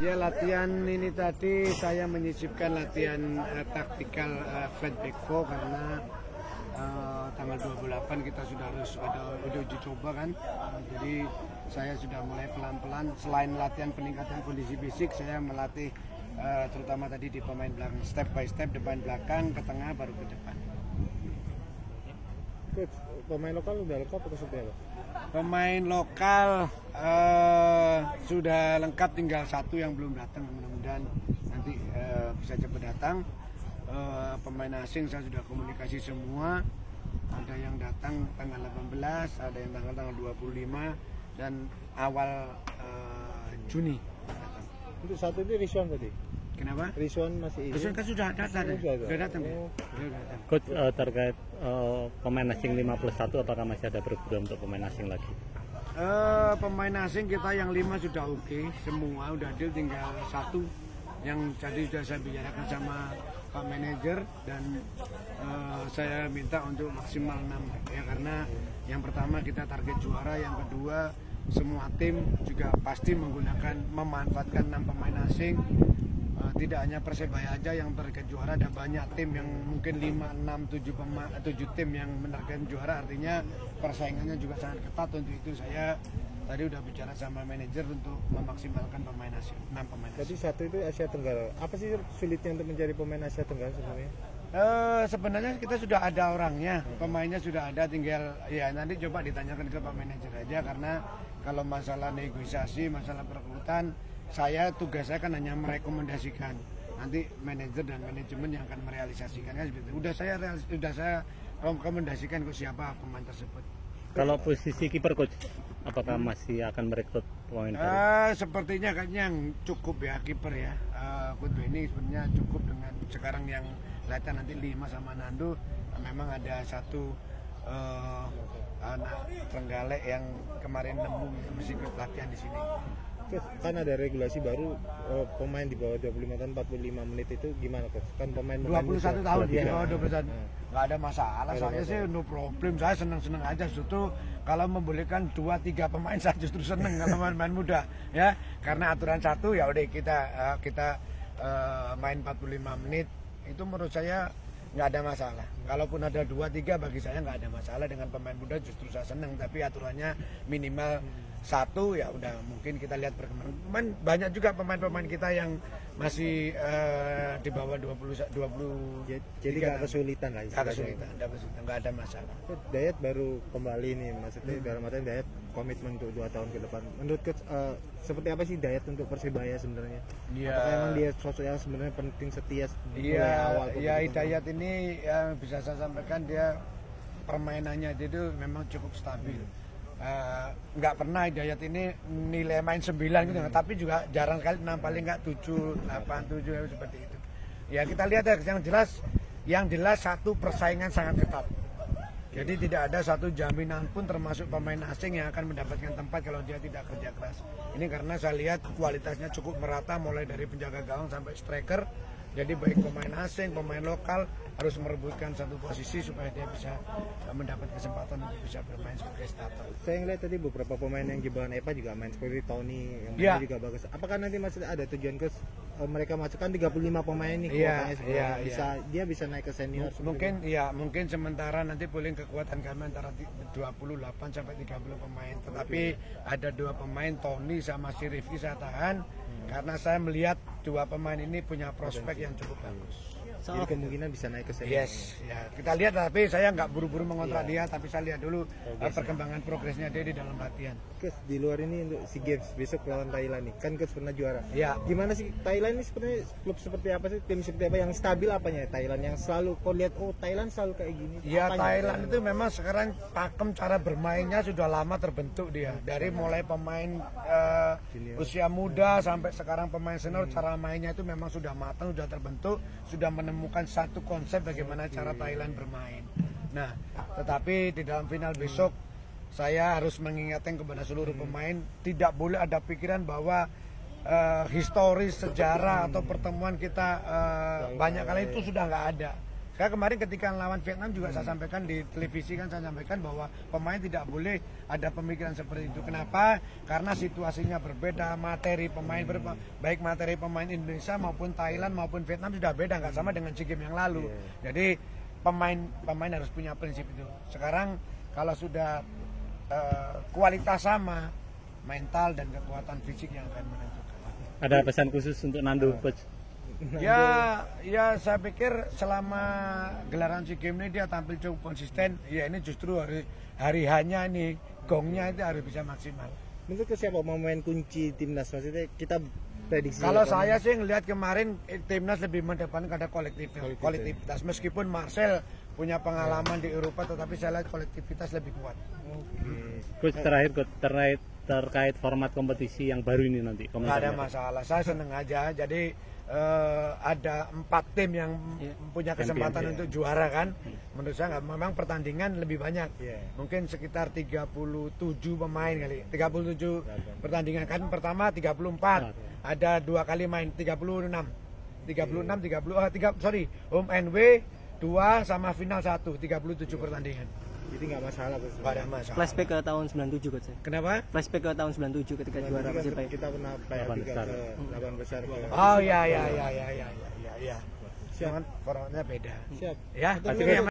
Ya, latihan ini tadi saya menyisipkan latihan taktikal flat back 4 karena tanggal 28 kita sudah harus ada uji coba kan. Jadi saya sudah mulai pelan-pelan, selain latihan peningkatan kondisi fisik, saya melatih terutama tadi di pemain belakang, step by step, depan belakang, ke tengah, baru ke depan. Coach, pemain lokal udah lengkap atau seperti apa? Pemain lokal sudah lengkap, tinggal satu yang belum datang, mudah-mudahan nanti bisa cepat datang. Pemain asing saya sudah komunikasi semua, ada yang datang tanggal 18, ada yang tanggal 25 dan awal Juni datang. Untuk satu itu Rizwan tadi? Kenapa? Rizwan masih ini? Rizwan kan sudah datang. Sudah datang. Coach, terkait pemain asing 5+1, apakah masih ada program untuk pemain asing lagi? Pemain asing kita yang 5 sudah oke, semua udah deal, tinggal satu yang tadi sudah saya bicarakan sama Pak Manajer dan saya minta untuk maksimal 6 ya, karena yang pertama kita target juara, yang kedua semua tim juga pasti memanfaatkan 6 pemain asing. Tidak hanya Persebaya aja yang target juara, ada banyak tim yang mungkin 5, 6, 7 tim yang menargetkan juara, artinya persaingannya juga sangat ketat. Untuk itu saya tadi udah bicara sama manajer untuk memaksimalkan pemain asing, 6 pemain asing. Jadi satu itu Asia Tenggara. Apa sih sulitnya untuk mencari pemain Asia Tenggara sebenarnya? Sebenarnya kita sudah ada orangnya, pemainnya sudah ada, tinggal ya nanti coba ditanyakan ke Pak Manajer aja, karena kalau masalah negosiasi, masalah perekrutan, tugas saya kan hanya merekomendasikan, nanti manajer dan manajemen yang akan merealisasikan kan seperti itu. Udah saya rekomendasikan ke siapa pemain tersebut. Kalau posisi kiper, Coach, apakah masih akan merekrut pemain baru? Sepertinya kayaknya yang cukup ya kiper ya. Coach Benny sebenarnya cukup dengan sekarang yang kelihatan nanti 5 sama Nando. Memang ada satu anak Trenggalek yang kemarin nemu masih ikut latihan di sini. Kan ada regulasi baru, pemain di bawah 25 tahun 45 menit itu gimana, Coach? Kan pemain 21 tahun ya. Oh, 21. Nggak ada masalah, soalnya sih no problem. Saya senang-senang aja, justru kalau membolehkan 2-3 pemain saya justru senang kalau pemain muda ya, karena aturan satu ya udah kita main 45 menit itu menurut saya nggak ada masalah. Kalaupun ada 2-3 bagi saya nggak ada masalah dengan pemain muda, justru saya senang, tapi aturannya minimal 1 ya udah, mungkin kita lihat perkembangan. Banyak juga pemain-pemain kita yang masih di bawah 20. Jadi nggak kesulitan lah. Nggak ada masalah. Dayat baru kembali nih, maksudnya dalam artian Dayat komitmen untuk 2 tahun ke depan. Menurut Coach, seperti apa sih Dayat untuk Persebaya sebenarnya? Ya. Apakah emang dia sosok yang sebenarnya penting, setia mulai awal? Iya, Dayat ini yang bisa saya sampaikan, dia permainannya itu memang cukup stabil. Nggak pernah Hidayat ini nilai main 9 gitu, tapi juga jarang kali 6, paling nggak 7, 8, 7 seperti itu. Ya kita lihat ya, yang jelas satu persaingan sangat ketat. Jadi tidak ada satu jaminan pun termasuk pemain asing yang akan mendapatkan tempat kalau dia tidak kerja keras. Ini karena saya lihat kualitasnya cukup merata, mulai dari penjaga gawang sampai striker. Jadi baik pemain asing, pemain lokal harus merebutkan satu posisi supaya dia bisa mendapat kesempatan untuk bisa bermain sebagai starter. Saya ngeliat tadi beberapa pemain yang jebolan EPA juga main, seperti Tony yang juga bagus. Apakah nanti masih ada tujuan ke mereka masukkan 35 pemain nih kuotanya dia bisa naik ke senior? Mungkin sementara nanti pooling kekuatan kami antara 28 sampai 30 pemain. Tetapi ada 2 pemain, Tony sama si Rifki saya tahan karena saya melihat 2 pemain ini punya prospek yang cukup bagus. Jadi kemungkinan bisa naik ke senior. Yes, ya kita lihat, tapi saya nggak buru-buru mengontrak dia, tapi saya lihat dulu perkembangan progresnya dia di dalam latihan. Coach, di luar ini untuk SEA Games besok lawan Thailand nih, kan Coach pernah juara. Ya. Gimana sih Thailand ini sebenarnya klub seperti apa sih, tim seperti apa yang stabil apanya Thailand yang selalu kau lihat Thailand selalu kayak gini? Ya Thailand itu memang sekarang pakem cara bermainnya sudah lama terbentuk dia, dari mulai pemain usia muda sampai sekarang pemain senior, cara mainnya itu memang sudah matang, sudah terbentuk, sudah menemukan satu konsep bagaimana cara Thailand bermain. Nah, tetapi di dalam final besok saya harus mengingatkan kepada seluruh pemain, tidak boleh ada pikiran bahwa historis sejarah atau pertemuan kita banyak kali itu sudah nggak ada. Saya kemarin ketika lawan Vietnam juga saya sampaikan di televisi kan, saya sampaikan bahwa pemain tidak boleh ada pemikiran seperti itu. Kenapa? Karena situasinya berbeda, materi pemain baik materi pemain Indonesia maupun Thailand maupun Vietnam sudah beda, nggak sama dengan SEA Games yang lalu. Jadi pemain harus punya prinsip itu. Sekarang kalau sudah kualitas sama, mental dan kekuatan fisik yang akan menentukan. Ada pesan khusus untuk Nando, Coach? Ya saya pikir selama gelaran SEA Games ini dia tampil cukup konsisten. Ya ini justru hari hanya ini gongnya itu harus bisa maksimal. Menurut ke siapa pemain kunci timnas? Maksudnya kita prediksi. Kalau saya sih ngelihat kemarin timnas lebih mendepankan ada kolektivitas. Meskipun Marcel punya pengalaman di Eropa, tetapi saya lihat kolektivitas lebih kuat. Coach, terakhir terkait format kompetisi yang baru ini nanti. Nggak ada masalah, saya seneng aja. Jadi ada 4 tim yang punya kesempatan untuk juara kan. Menurut saya memang pertandingan lebih banyak. Mungkin sekitar 37 pemain kali. 37 pertandingan kan, pertama 34. Ada 2 kali main 36. Home and away 2 sama final 1, 37 pertandingan. Jadi nggak masalah, Coach. Nggak ada masalah. Flashback ke tahun 97, Coach. Kenapa? Flashback ke tahun 97 ketika juara Persipaya. Kita pernah PR 8 besar. Oh ya. Siap. Formatnya beda. Siap. Ya.